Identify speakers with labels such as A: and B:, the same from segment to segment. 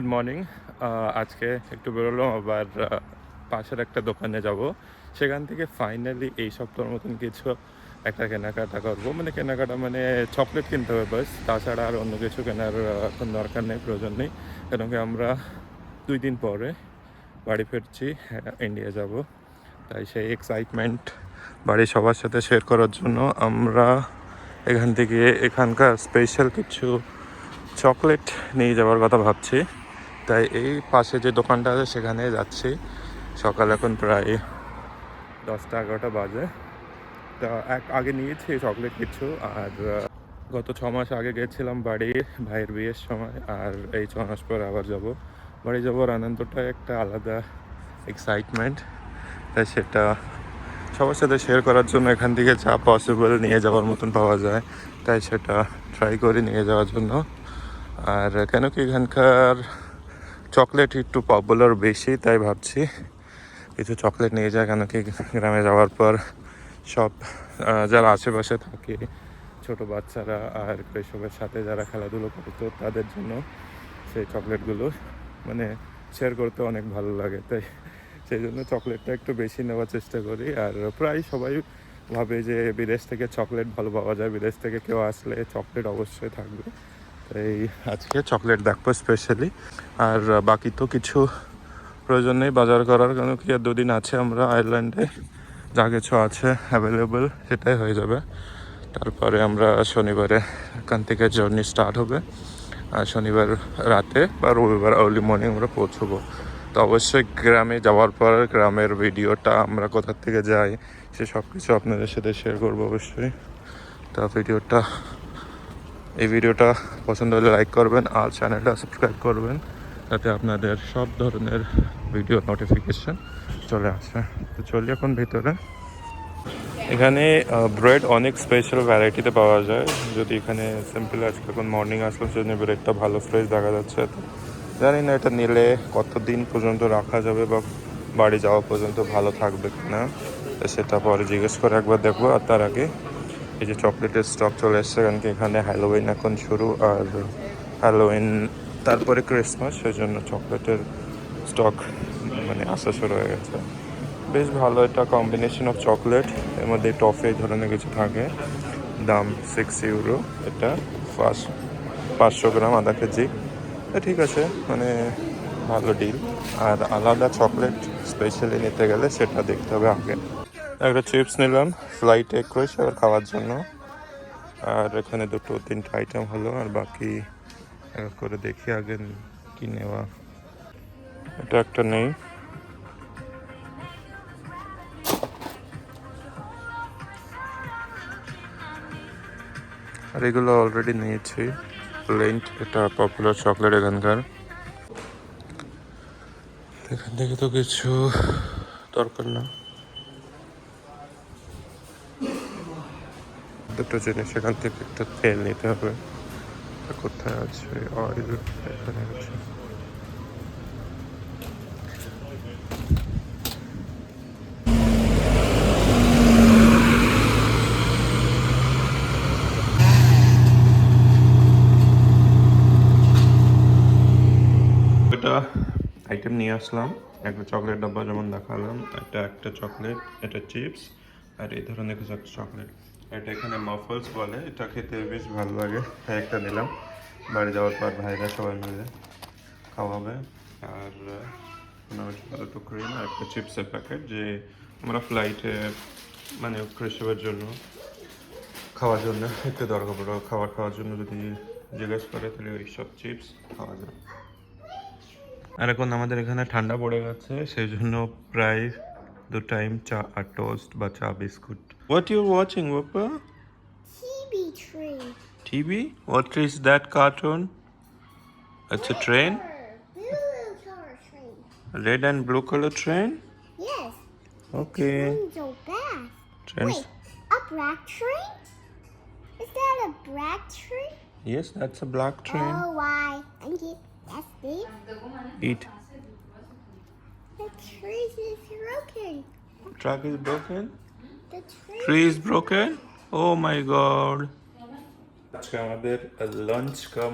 A: Good morning. আজকে একটু বেরোলাম আবার পাশের একটা দোকানে যাব। সেখান থেকে ফাইনালি এই সপ্তাহের মতন কিছু একটা কেনাকাটা করবো, মানে কেনাকাটা মানে চকলেট কিনতে হবে বাস, তাছাড়া আর অন্য কিছু কেনার এখন দরকার নেই, প্রয়োজন নেই। কারণ কি আমরা 2 দিন পরে বাড়ি ফিরছি, ইন্ডিয়া যাব। তাই সেই এক্সাইটমেন্ট বাড়ির সবার সাথে শেয়ার করার জন্য আমরা এখান থেকে এখানকার স্পেশাল কিছু চকলেট নিয়ে যাওয়ার কথা ভাবছি। তাই এই পাশে যে দোকানটা আছে সেখানে যাচ্ছি। সকাল এখন প্রায় 10টা 11টা বাজে। তা আগে নিয়েছি চকলেট কিছু, আর গত 6 মাস আগে গেছিলাম বাড়ি ভাইয়ের বিয়ের সময়, আর এই 6 মাস পর আবার যাব বাড়ি। যাওয়ার আনন্দটা একটা আলাদা এক্সাইটমেন্ট, তাই সেটা সবার সাথে শেয়ার করার জন্য এখান থেকে যা পসিবল নিয়ে যাওয়ার মতন পাওয়া যায় তাই সেটা ট্রাই করি নিয়ে যাওয়ার জন্য। আর কেন কি এখানকার চকলেট একটু পপুলার বেশি, তাই ভাবছি কিছু চকলেট নিয়ে যায়। কেন কি গ্রামে যাওয়ার পর সব যারা আশেপাশে থাকে, ছোট বাচ্চারা আর এসবের সাথে যারা খেলাধুলো করতো তাদের জন্য সেই চকলেটগুলো মানে শেয়ার করতে অনেক ভালো লাগে। তাই সেই জন্য চকলেটটা একটু বেশি নেওয়ার চেষ্টা করি। আর প্রায় সবাই ভাবে যে বিদেশ থেকে চকলেট ভালো পাওয়া যায়, বিদেশ থেকে কেউ আসলে চকলেট অবশ্যই থাকবে। তাই আজকে চকলেট দেখবো স্পেশালি। আর বাকি তো কিছু প্রয়োজন নেই বাজার করার, কারণ কি আর 2 দিন আছে আমরা আয়ারল্যান্ডে, যা কিছু আছে অ্যাভেলেবল সেটাই হয়ে যাবে। তারপরে আমরা শনিবারে এখান থেকে জার্নি স্টার্ট হবে, আর শনিবার রাতে বা রবিবার আর্লি মর্নিং আমরা পৌঁছবো। তো অবশ্যই গ্রামে যাওয়ার পর গ্রামের ভিডিওটা আমরা কোথা থেকে যাই সে সব কিছু আপনাদের সাথে শেয়ার করবো অবশ্যই। তা এই ভিডিওটা পছন্দ হলে লাইক করবেন আর চ্যানেলটা সাবস্ক্রাইব করবেন, যাতে আপনাদের সব ধরনের ভিডিও নোটিফিকেশন চলে আসে। তো চলি এখন ভিতরে। এখানে ব্রেড অনেক স্পেশাল ভ্যারাইটিতে পাওয়া যায়। যদি এখানে সিম্পল আজকে এখন মর্নিং আসলো সেজন্য ব্রেডটা ভালো ফ্রেশ দেখা যাচ্ছে। তো জানি না এটা নিলে কতদিন পর্যন্ত রাখা যাবে বা বাড়ি যাওয়া পর্যন্ত ভালো থাকবে কিনা, সেটা পরে জিজ্ঞেস করে একবার দেখবো। আর তার আগে এই যে চকলেটের স্টক চলে এসছে, কারণ কি এখানে হ্যালোউইন এখন শুরু, আর হ্যালোউইন তারপরে ক্রিসমাস, সেই জন্য চকলেটের স্টক মানে আসা শুরু হয়ে গেছে। বেশ ভালো এটা কম্বিনেশন অফ চকলেট, এর মধ্যে টফি এই ধরনের কিছু থাকে। দাম 6 ইউরো, এটা 500 গ্রাম আধা কেজি। ঠিক আছে, মানে ভালো ডিল। আর আলাদা চকলেট স্পেশালি নিতে গেলে সেটা দেখতে হবে আগে। একটা চিপস নিলাম ফ্লাইটে ক্রোয়েশিয়া খাওয়ার জন্য। আর এখানে 2-3টা আইটেম হলো, আর বাকি করে দেখি আগে কি নেওয়া। এটা একটা নেই। আর এগুলো অলরেডি নিয়েছি। লেন্ট এটা পপুলার চকলেট এখানকার। এখান থেকে তো কিছু দরকার না, দুটো জিনিস এখান থেকে একটা তেল নিতে হবে। কোথায় আছে অয়েল? এখানে আছে। এটা আইটেম নিয়ে আসলাম, একটা চকলেট ডাব্বা যেমন দেখালাম, একটা চকলেট, এটা চিপস, আর এই ধরনের কিছু একটা চকলেট। এটা এখানে মাফলস বলে, এটা খেতে বেশ ভালো লাগে, তাই একটা নিলাম। বাড়ি যাওয়ার পর ভাইরা সবাই মিলে খাওয়াবে। আর দুটো ক্রিম আর একটা চিপসের প্যাকেট, যে আমরা ফ্লাইটে মানে ক্রিসেবের জন্য খাওয়ার জন্য একটু দরকার পড়ে, খাওয়ার জন্য যদি জিজ্ঞেস করে তাহলে ওই সব চিপস খাওয়া যায়। আর এখন আমাদের এখানে ঠান্ডা পড়ে গেছে, সেই জন্য প্রায় 2 টাইম চা আর টোস্ট বা চা biscuit. What you watching, Whopper?
B: TV train.
A: TV? What is that cartoon? It's a train?
B: Blue color train.
A: Red and blue color train?
B: Yes.
A: Okay.
B: Trains go fast.
A: Trains.
B: Wait, a black train? Is that a black train?
A: Yes, that's a black train.
B: Oh, why? Thank you. That's big.
A: Eat.
B: The tree is broken.
A: Truck is broken?
B: The tree.
A: Tree is broken? Oh my god. আজকে আমাদের lunch কাম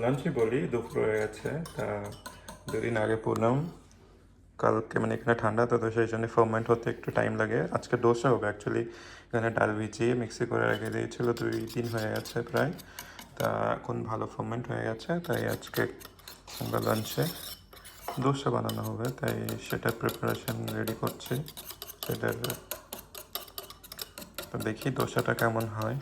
A: লাঞ্চই বলি, দুপুর হয়ে গেছে। তা দুদিন আগে পুনম কালকে মানে এখানে ঠান্ডা তো সেই জন্য ফার্মেন্ট হতে একটু টাইম লাগে। আজকে ডোসা হবে অ্যাকচুয়ালি, এখানে ডাল ভিজিয়ে মিক্সি করে রেখে দিয়েছিল, 2 দিন হয়ে গেছে প্রায়। তা এখন ভালো ফার্মেন্ট হয়ে গেছে, তাই আজকে আমরা লাঞ্চে ডোসা বানানো হবে, তাই সেটার প্রিপারেশন রেডি করছি। সেটার তো দেখি ডোসাটা কেমন হয়।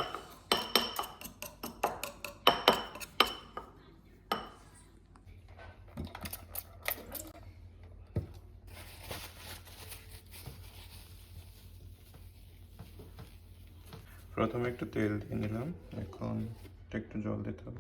A: প্রথমে একটু তেল দিয়ে নিলাম, এখন একটু জল দিতে হবে।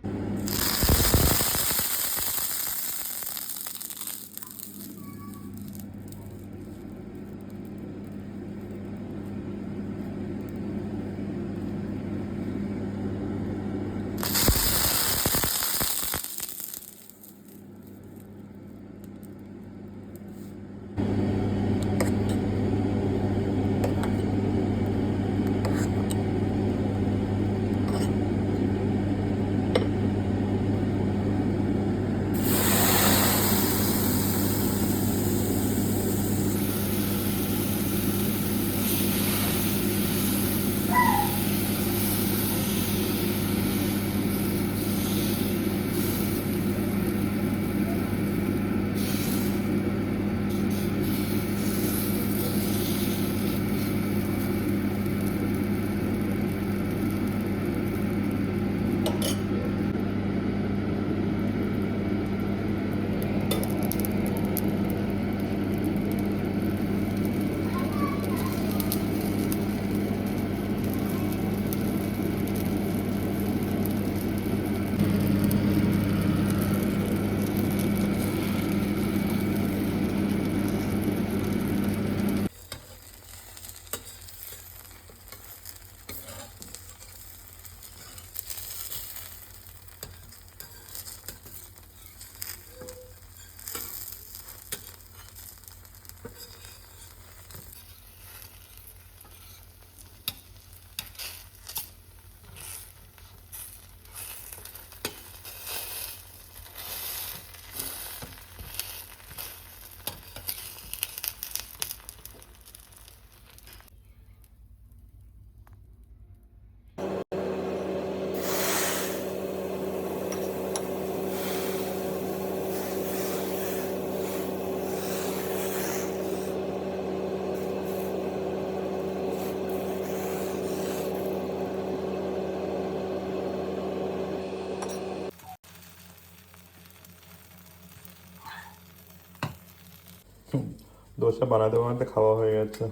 A: ডোসা বানাতে বানাতে খাওয়া হয়ে গেছে।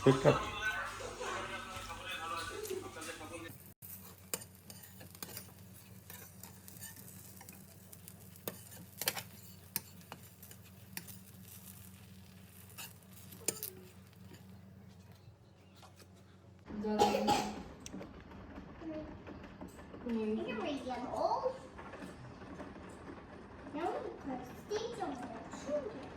A: ঠিকঠাক।
B: I can read yellow. Now we put things on the children.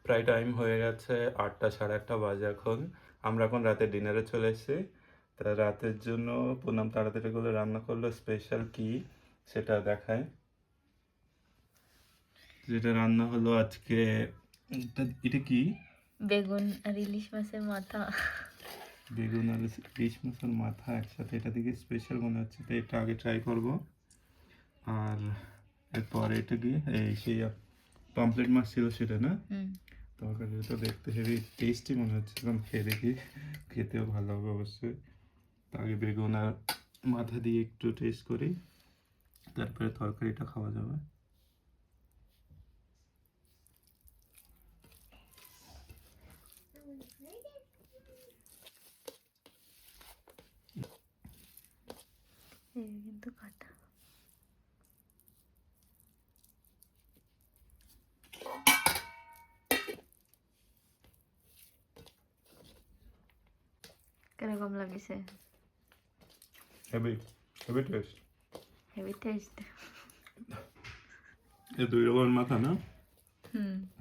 A: প্রায় টাইম হয়ে গেছে 8টা, সাড়ে 8টা বাজে এখন। আমরা এখন রাতে ডিনারে চলে এসেছি। তা রাতের জন্য পুনম তাড়াতাড়ি করে রান্না করলো, স্পেশাল কি সেটা দেখায়। যেটা রান্না হলো আজকে, এটা কি?
C: বেগুন আর ইলিশ মাছের মাথা।
A: বেগুন আর ইলিশ মাছের মাথা একসাথে, এটা দিকে স্পেশাল মনে হচ্ছে, তো এটা আগে ট্রাই করব। আর এরপর এটা কি, এই সেই পমফ্রেট মাছ ছিল সেটা না? তরকারিটা তো দেখতে হেভি টেস্টি মনে হচ্ছে, এখন খেয়ে দেখি, খেতেও ভালো হবে অবশ্যই। তো আগে বেগুন আর মাথা দিয়ে একটু টেস্ট করি, তারপরে তরকারিটা খাওয়া যাবে।
C: কিন্তু কাটা। লাগিছে
A: heavy heavy taste
C: heavy taste
A: এই দুই রকমের মাথা না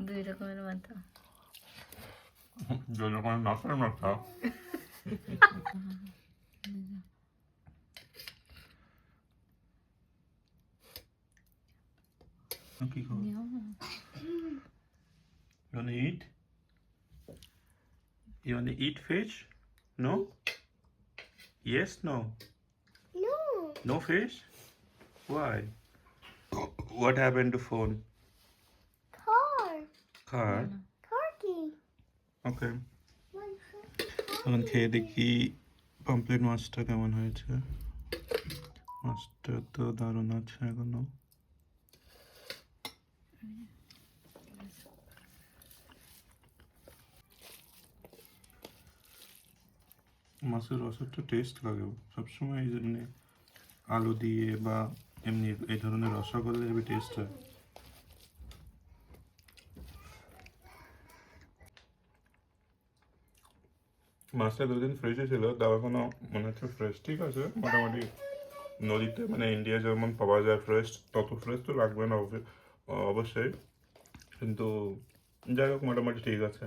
C: দুই রকমের মাথা
A: দুই রকমের মাথার মাথা কি খাবো You wanna eat? You wanna eat fish? No? Yes, no?
B: No.
A: No fish? Why? What happened to phone?
B: Car.
A: Car?
B: Car key.
A: Okay.
B: One car.
A: এখন খেয়ে দেখি পমপ্লেট মাছটা কেমন হয়েছে মাছটা তো দারুণ আছে এখনো মাছের রসটা টেস্ট লাগে সবসময় এই যে মানে আলু দিয়ে বা এমনি এই ধরনের রসা করলে হেবি টেস্ট হয় মাছটা দুদিন ফ্রিজে ছিল তাও এখনো মনে হচ্ছে ফ্রেশ ঠিক আছে মোটামুটি নদীতে মানে ইন্ডিয়া যেমন পাওয়া যায় ফ্রেশ তত ফ্রেশ তো লাগবে না অবশ্যই কিন্তু যাই হোক মোটামুটি ঠিক আছে